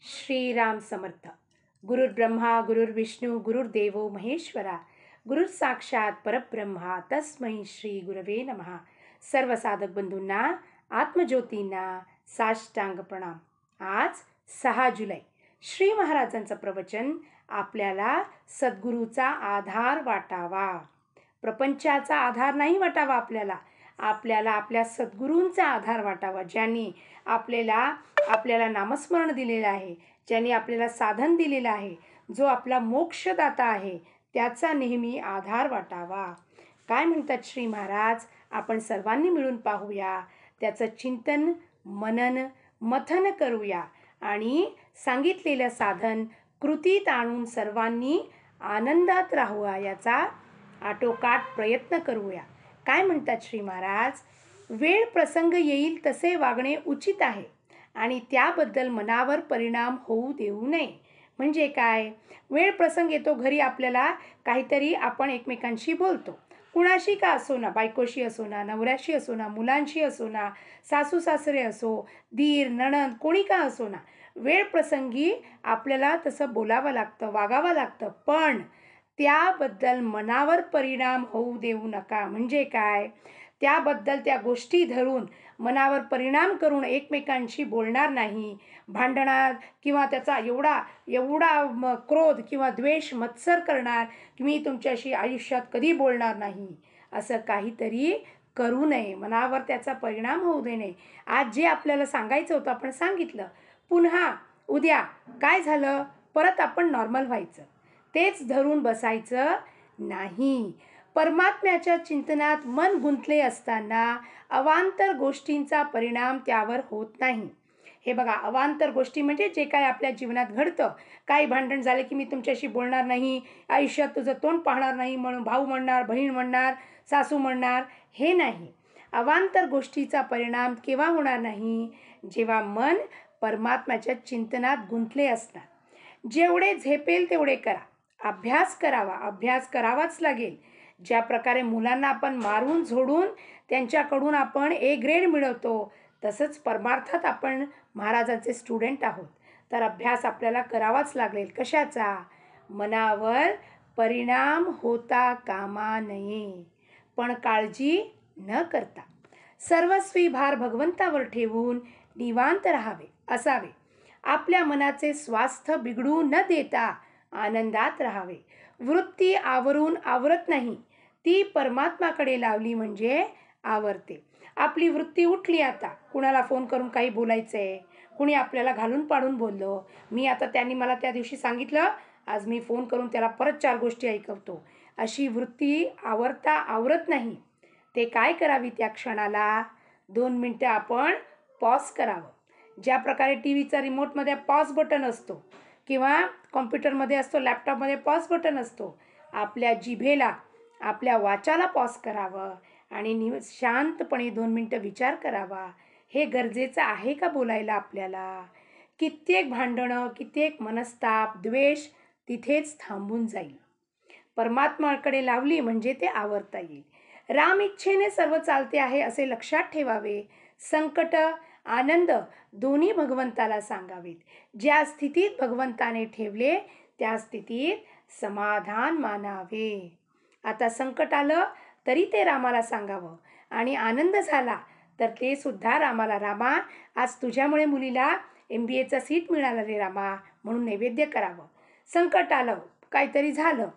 श्रीराम समर्थ. गुरुर्ब्रह्मा गुरुर्विष्णू गुरुर्देवो महेश्वरा, गुरुर साक्षात परब्रह्मा तस्मै श्री गुरवे नमः. सर्व साधक बंधूंना, आत्मज्योतींना साष्टांग प्रणाम. आज 6 जुलै. श्री महाराजांचं प्रवचन. आपल्याला सद्गुरूचा आधार वाटावा. प्रपंचाचा आधार नाही वाटावा आपल्याला आपल्या सद्गुरूंचा आधार वाटावा, ज्यांनी आपल्याला नामस्मरण दिलेलं आहे, ज्यांनी आपल्याला साधन दिलेलं आहे, जो आपला मोक्षदाता आहे, त्याचा नेहमी आधार वाटावा. काय म्हणतात श्री महाराज, आपण सर्वांनी मिळून पाहूया, त्याचं चिंतन मनन मथन करूया आणि सांगितलेलं साधन कृतीत आणून सर्वांनी आनंदात राहूया, याचा आटोकाट प्रयत्न करूया. काय म्हणतात श्री महाराज, वेळ प्रसंग येईल तसे वागणे उचित आहे आणि त्याबद्दल मनावर परिणाम होऊ देऊ नये. म्हणजे काय, वेळ प्रसंग येतो, घरी आपल्याला काहीतरी आपण एकमेकांशी बोलतो, कुणाशी का असो ना, बायकोशी असो ना, नवऱ्याशी असो ना, मुलांशी असो ना, सासू सासरे असो, दीर नणंद कोणी का असो ना, वेळ प्रसंगी आपल्याला तसं बोलावं लागतं, वागावं लागतं, पण त्याबद्दल मनावर परिणाम होऊ देऊ नका. म्हणजे काय, त्याबद्दल त्या गोष्टी धरून मनावर परिणाम करून एकमेकांशी बोलणार नाही, भांडणार किंवा त्याचा एवढा क्रोध किंवा द्वेष मत्सर करणार की मी तुमच्याशी आयुष्यात कधी बोलणार नाही, असं काहीतरी करू नये. मनावर त्याचा परिणाम होऊ दे नये. आज जे आपल्याला सांगायचं होतं आपण सांगितलं, पुन्हा उद्या काय झालं, परत आपण नॉर्मल व्हायचं, तेच धरून बसायचं नाही. परमात्म्याच्या चिंतनात मन गुंतले असताना अवांतर गोष्टींचा परिणाम त्यावर होत नाही. हे बघा, अवांतर गोष्टी म्हणजे जे काय आपल्या जीवनात घडतं, काही भांडण झाले की मी तुमच्याशी बोलणार नाही, आयुष्यात तुझं तोंड पाहणार नाही म्हणून भाऊ म्हणणार, बहीण म्हणणार, सासू म्हणणार, हे नाही. अवांतर गोष्टीचा परिणाम केव्हा होणार नाही, जेव्हा मन परमात्म्याच्या चिंतनात गुंतले असणार. जेवढे झेपेल तेवढे करा, अभ्यास करावा, अभ्यास करावाच लागेल. ज्या प्रकारे मुलांना आपण मारून झोडून त्यांच्याकडून आपण A ग्रेड मिळवतो, तसंच परमार्थात आपण महाराजांचे स्टुडंट आहोत, तर अभ्यास आपल्याला करावाच लागेल. कशाचा, मनावर परिणाम होता कामा नये, पण काळजी न करता सर्वस्वी भार भगवंतावर ठेवून निवांत असावे. आपल्या मनाचे स्वास्थ्य बिघडू न देता आनंदात राहावे. वृत्ती आवरत नाही, ती परमात्माकडे लावली म्हणजे आवरते. आपली वृत्ती उठली, आता कुणाला फोन करून काही बोलायचं आहे, कुणी आपल्याला घालून पाडून बोललं, त्यांनी मला त्या दिवशी सांगितलं, आज मी फोन करून त्याला परत 4 गोष्टी ऐकवतो, अशी वृत्ती आवरत नाही. ते काय करावी, त्या क्षणाला 2 मिनटं आपण पॉज करावं. ज्या प्रकारे टी व्हीचा रिमोटमध्ये पॉज बटन असतो किंवा कॉम्प्युटरमध्ये असतो, लॅपटॉपमध्ये पॉज बटन असतो, आपल्या जिभेला, आपल्या वाचाला पॉज करावं आणि शांतपणे 2 मिनटं विचार करावा. हे गरजेचं आहे का बोलायला आपल्याला? कित्येक भांडणं, कित्येक मनस्ताप, द्वेष तिथेच थांबून जाईल. परमात्म्याकडे लावली म्हणजे ते आवरता येईल. राम इच्छेने सर्व चालते आहे असे लक्षात ठेवावे. संकट आनंद दोन्ही भगवंताला सांगावेत. ज्या स्थितीत भगवंताने ठेवले त्या स्थितीत समाधान मानावे. आता संकट आलं तरी ते रामाला सांगावं आणि आनंद झाला तर ते सुद्धा रामाला, रामा आज तुझ्यामुळे मुलीला MBAचा सीट मिळाला रे रामा, म्हणून नैवेद्य करावं. संकट आलं, काहीतरी झालं,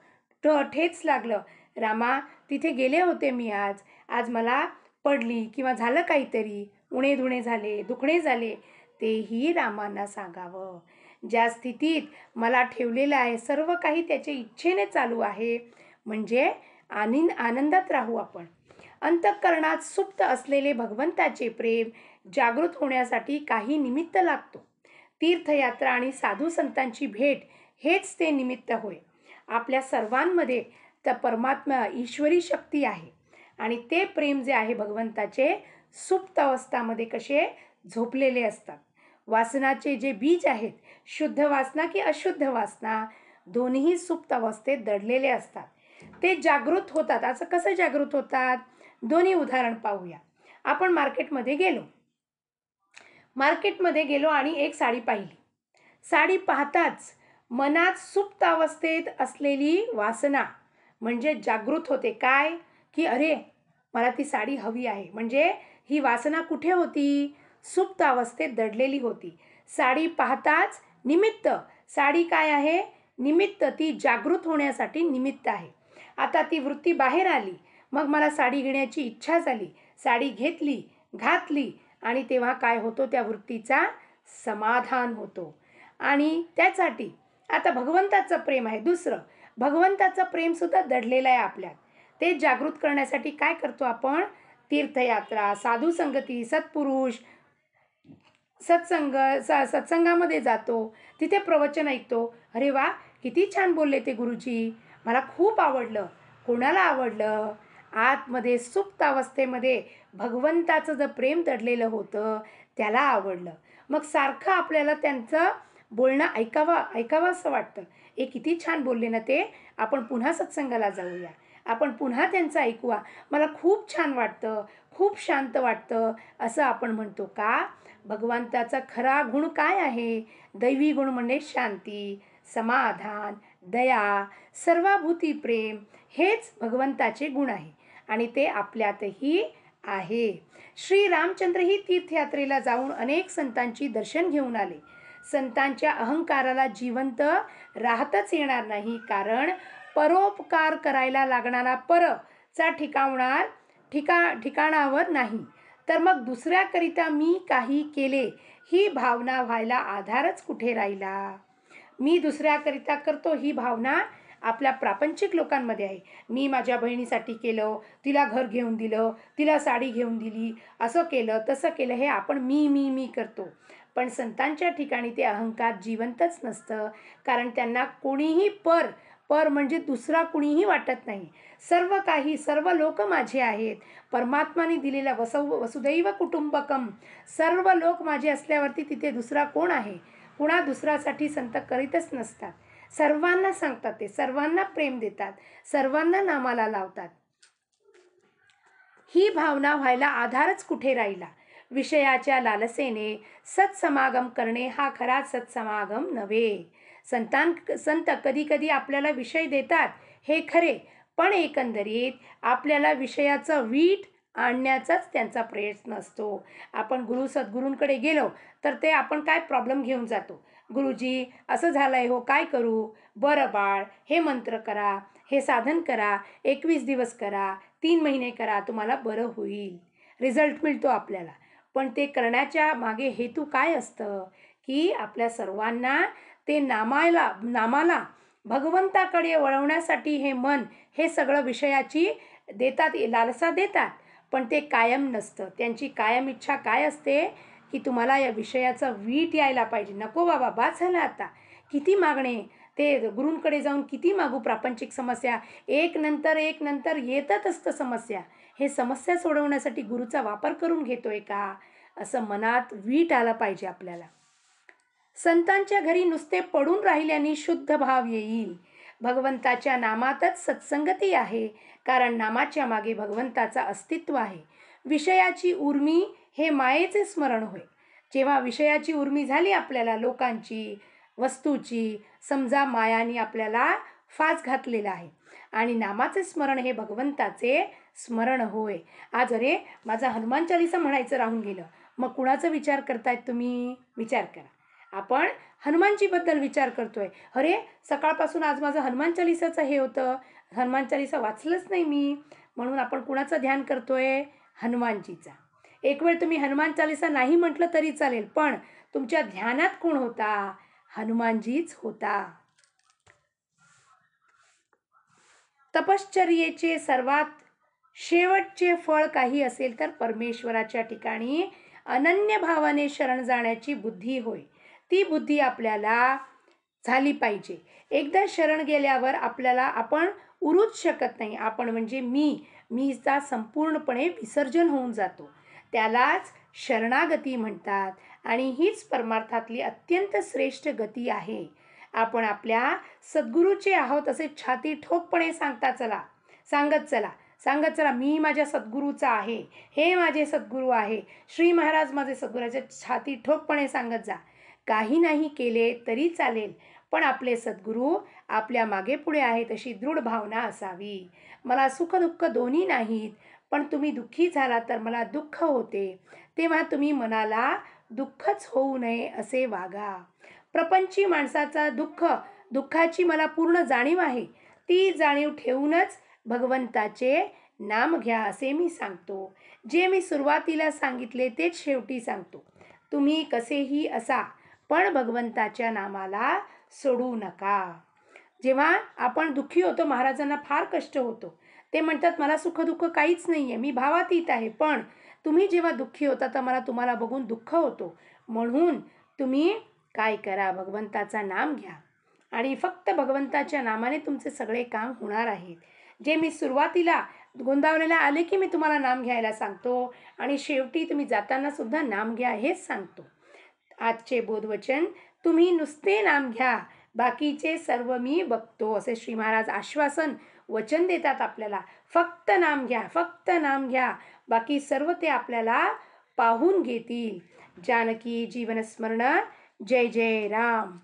ठेच लागलं, रामा तिथे गेले होते मी, आज मला पडली किंवा झालं काहीतरी, उणे झाले, दुखणे झाले, तेही रामांना सांगावं. ज्या स्थितीत मला ठेवलेलं आहे सर्व काही त्याच्या इच्छेने चालू आहे, म्हणजे आनंदात राहू आपण. अंतःकरणात सुप्त असलेले भगवंताचे प्रेम जागृत होण्यासाठी काही निमित्त लागतो. तीर्थयात्रा आणि साधू संतांची भेट हेच ते निमित्त होय. आपल्या सर्वांमध्ये तर परमात्मा ईश्वरी शक्ती आहे आणि ते प्रेम जे आहे भगवंताचे सुप्त अवस्थामध्ये कसे झोपलेले असतात. वासनाचे जे बीज आहेत, शुद्ध वासना की अशुद्ध वासना, दोन्ही सुप्त अवस्थेत दडलेले असतात. ते जागृत होतात. असं कसं जागृत होतात, दोन्ही उदाहरण पाहूया. आपण मार्केटमध्ये गेलो आणि एक साडी पाहिली, साडी पाहताच मनात सुप्त अवस्थेत असलेली वासना म्हणजे जागृत होते. काय? की अरे, मला ती साडी हवी आहे. म्हणजे ही वासना कुठे होती? सुप्त अवस्थेत दडलेली होती. साडी पाहताच निमित्त. साडी काय आहे? निमित्त. ती जागृत होण्यासाठी निमित्त आहे. आता ती वृत्ती बाहेर आली. मग मला साडी घेण्याची इच्छा झाली. साडी घेतली, घातली आणि तेव्हा काय होतो? त्या वृत्तीचा समाधान होतो. आणि त्यासाठी आता भगवंताचं प्रेम आहे. दुसरं, भगवंताचं प्रेमसुद्धा दडलेलं आहे आपल्यात. ते जागृत करण्यासाठी काय करतो आपण? तीर्थयात्रा, साधू संगती, सत्पुरुष, सत्संगामध्ये जातो. तिथे प्रवचन ऐकतो. अरे वा, किती छान बोलले ते गुरुजी. मला खूप आवडलं. कोणाला आवडलं? आतमध्ये सुप्त अवस्थेमध्ये भगवंताचं जर प्रेम दडलेलं होतं, त्याला आवडलं. मग सारखं आपल्याला त्यांचं बोलणं ऐकावं असं वाटतं. ए, किती छान बोलले ना ते. आपण पुन्हा सत्संगाला जाऊया. आपण पुन्हा त्यांचं ऐकूया. मला खूप छान वाटतं, खूप शांत वाटतं, असं आपण म्हणतो. का? भगवंताचा खरा गुण काय आहे? दैवी गुण म्हणजे शांती, समाधान, दया, सर्वाभूती प्रेम, हेच भगवंताचे गुण आहे आणि ते आपल्यातही आहे. श्री रामचंद्र ही तीर्थयात्रेला जाऊन अनेक संतांची दर्शन घेऊन आले. संतांच्या अहंकाराला जिवंत राहताच येणार नाही, कारण परोपकार करायला लागणारा परचा ठिकाणावर नाही. तर मग दुसऱ्याकरिता मी काही केले ही भावना व्हायला आधारच कुठे राहिला? मी दुसऱ्याकरिता करतो ही भावना आपल्या प्रापंचिक लोकांमध्ये आहे. मी माझ्या बहिणीसाठी केलं, तिला घर घेऊन दिलं, तिला साडी घेऊन दिली, असं केलं, तसं केलं, हे आपण मी करतो. पण संतांच्या ठिकाणी ते अहंकार जिवंतच नसतं, कारण त्यांना कोणीही पर म्हणजे दुसरा कुणीही वाटत नाही. सर्व काही, सर्व लोक माझे आहेत. परमात्माने दिलेल्या वसुदैव कुटुंबकम, सर्व लोक माझे असल्यावरती तिथे दुसरा कोण आहे? कुणा दुसऱ्यासाठी संत करीतच नसतात. सर्वांना सांगतात, ते सर्वांना प्रेम देतात, सर्वांना नामाला लावतात. ही भावना व्हायला आधारच कुठे राहिला? विषयाच्या लालसेने सत्समागम करणे हा खरा सत्समागम नव्हे. संत कधी कधी आपल्याला विषय देतात हे खरे, पण एकंदरीत आपल्याला विषयाचं वीट आणण्याचाच त्यांचा प्रयत्न असतो. आपण सद्गुरूंकडे गेलो तर ते आपण काय प्रॉब्लेम घेऊन जातो. गुरुजी, असं झालंय हो, काय करू? बरं बाळ, हे मंत्र करा, हे साधन करा, 21 दिवस करा, 3 महिने करा, तुम्हाला बरं होईल, रिझल्ट मिळतो आपल्याला. पण ते करण्याच्या मागे हेतू काय असतं? की आपल्या सर्वांना ते नामाला भगवंताकडे वळवण्यासाठी हे मन, हे सगळं विषयाची देतात, लालसा देतात, पण ते कायम नसतं. त्यांची कायम इच्छा काय असते? की तुम्हाला या विषयाचा वीट यायला पाहिजे. नको बाबा, बास झालं आता, किती मागणे, ते गुरूंकडे जाऊन किती मागू प्रापंचिक समस्या, एक नंतर येतच असतं समस्या. हे समस्या सोडवण्यासाठी गुरुचा वापर करून घेतोय का? असं मनात वीट आला पाहिजे आपल्याला. संतांच्या घरी नुसते पडून राहिल्याने शुद्ध भाव येईल. भगवंताच्या नामातच सत्संगती आहे, कारण नामाच्या मागे भगवंताचा अस्तित्व आहे. विषयाची उर्मी हे मायेचे स्मरण होय. जेव्हा विषयाची उर्मी झाली आपल्याला, लोकांची, वस्तूची, समजा मायाने आपल्याला फास घातलेला आहे, आणि नामाचे स्मरण हे भगवंताचे स्मरण होय. आज अरे, माझा हनुमान चालीसा म्हणायचं राहून गेलं, मग कुणाचा विचार करतायत तुम्ही? विचार करा. आपण हनुमानजी बद्दल विचार करतोय. अरे, सकाळपासून आज माझं हनुमान चालीसाचं हे होतं, हनुमान चालीसा वाचलंच नाही मी, म्हणून आपण कुणाचं ध्यान करतोय? हनुमानजीचा. एक वेळ तुम्ही हनुमान चालीसा नाही म्हटलं तरी चालेल, पण तुमच्या ध्यानात कोण होता? हनुमानजीच होता. तपश्चर्येचे सर्वात शेवटचे फळ काही असेल तर परमेश्वराच्या ठिकाणी अनन्य भावाने शरण जाण्याची बुद्धी होय. ती बुद्धी आपल्याला झाली पाहिजे. एकदा शरण गेल्यावर आपल्याला आपण उरूच शकत नाही. आपण म्हणजे मीचा संपूर्णपणे विसर्जन होऊन जातो. त्यालाच शरणागती म्हणतात आणि हीच परमार्थातली अत्यंत श्रेष्ठ गती आहे. आपण आपल्या सद्गुरूचे आहोत असे छाती ठोकपणे सांगत चला, मी माझ्या सद्गुरूचा आहे, हे माझे सद्गुरू आहे, श्री महाराज माझे सद्गुरू आहे, छाती ठोकपणे सांगत जा. काही नाही केले तरी चालेल, पण आपले सद्गुरू आपल्या मागे पुढे आहेत अशी दृढ भावना असावी. मला सुख-दुःख दोन्ही नाहीत, पण तुम्ही दुःखी झालात तर मला दुःख होते. तेव्हा तुम्ही मनाला दुःखच होऊ नये असे वागा. प्रपंची माणसाचा दुःखाची मला पूर्ण जाणीव आहे. ती जाणीव ठेवूनच भगवंताचे नाम घ्या असे मी सांगतो. जे मी सुरुवातीला सांगितले तेच शेवटी सांगतो. तुम्ही कसेही असा, पण भगवंताच्या नामाला सोडू नका. जेव्हा आपण दुःखी होतो, महाराजांना फार कष्ट होतो. ते म्हणतात मला सुख-दुःख काहीच नाहीये, मी भावातीत आहे. पण तुम्ही जेव्हा दुःखी होता तर मला तुम्हाला बघून दुःख होतो. म्हणून तुम्ही काय करा, भगवंताचं नाम घ्या आणि फक्त भगवंताच्या नामाने तुमचे सगळे काम होणार आहेत. जे मी सुरुवातीला गोंदावलेला आले की मी तुम्हाला नाम घ्यायला सांगतो आणि शेवटी तुम्ही जाताना सुद्धा नाम घ्या हेच सांगतो. आजचे बोधवचन, तुम्ही नुसते नाम घ्या, बाकीचे सर्व मी बघतो असे श्री महाराज आश्वासन वचन देतात आपल्याला. फक्त नाम घ्या, फक्त नाम घ्या, बाकी सर्व ते आपल्याला पाहून घेतील. जानकी जीवन स्मरण. जय जय राम.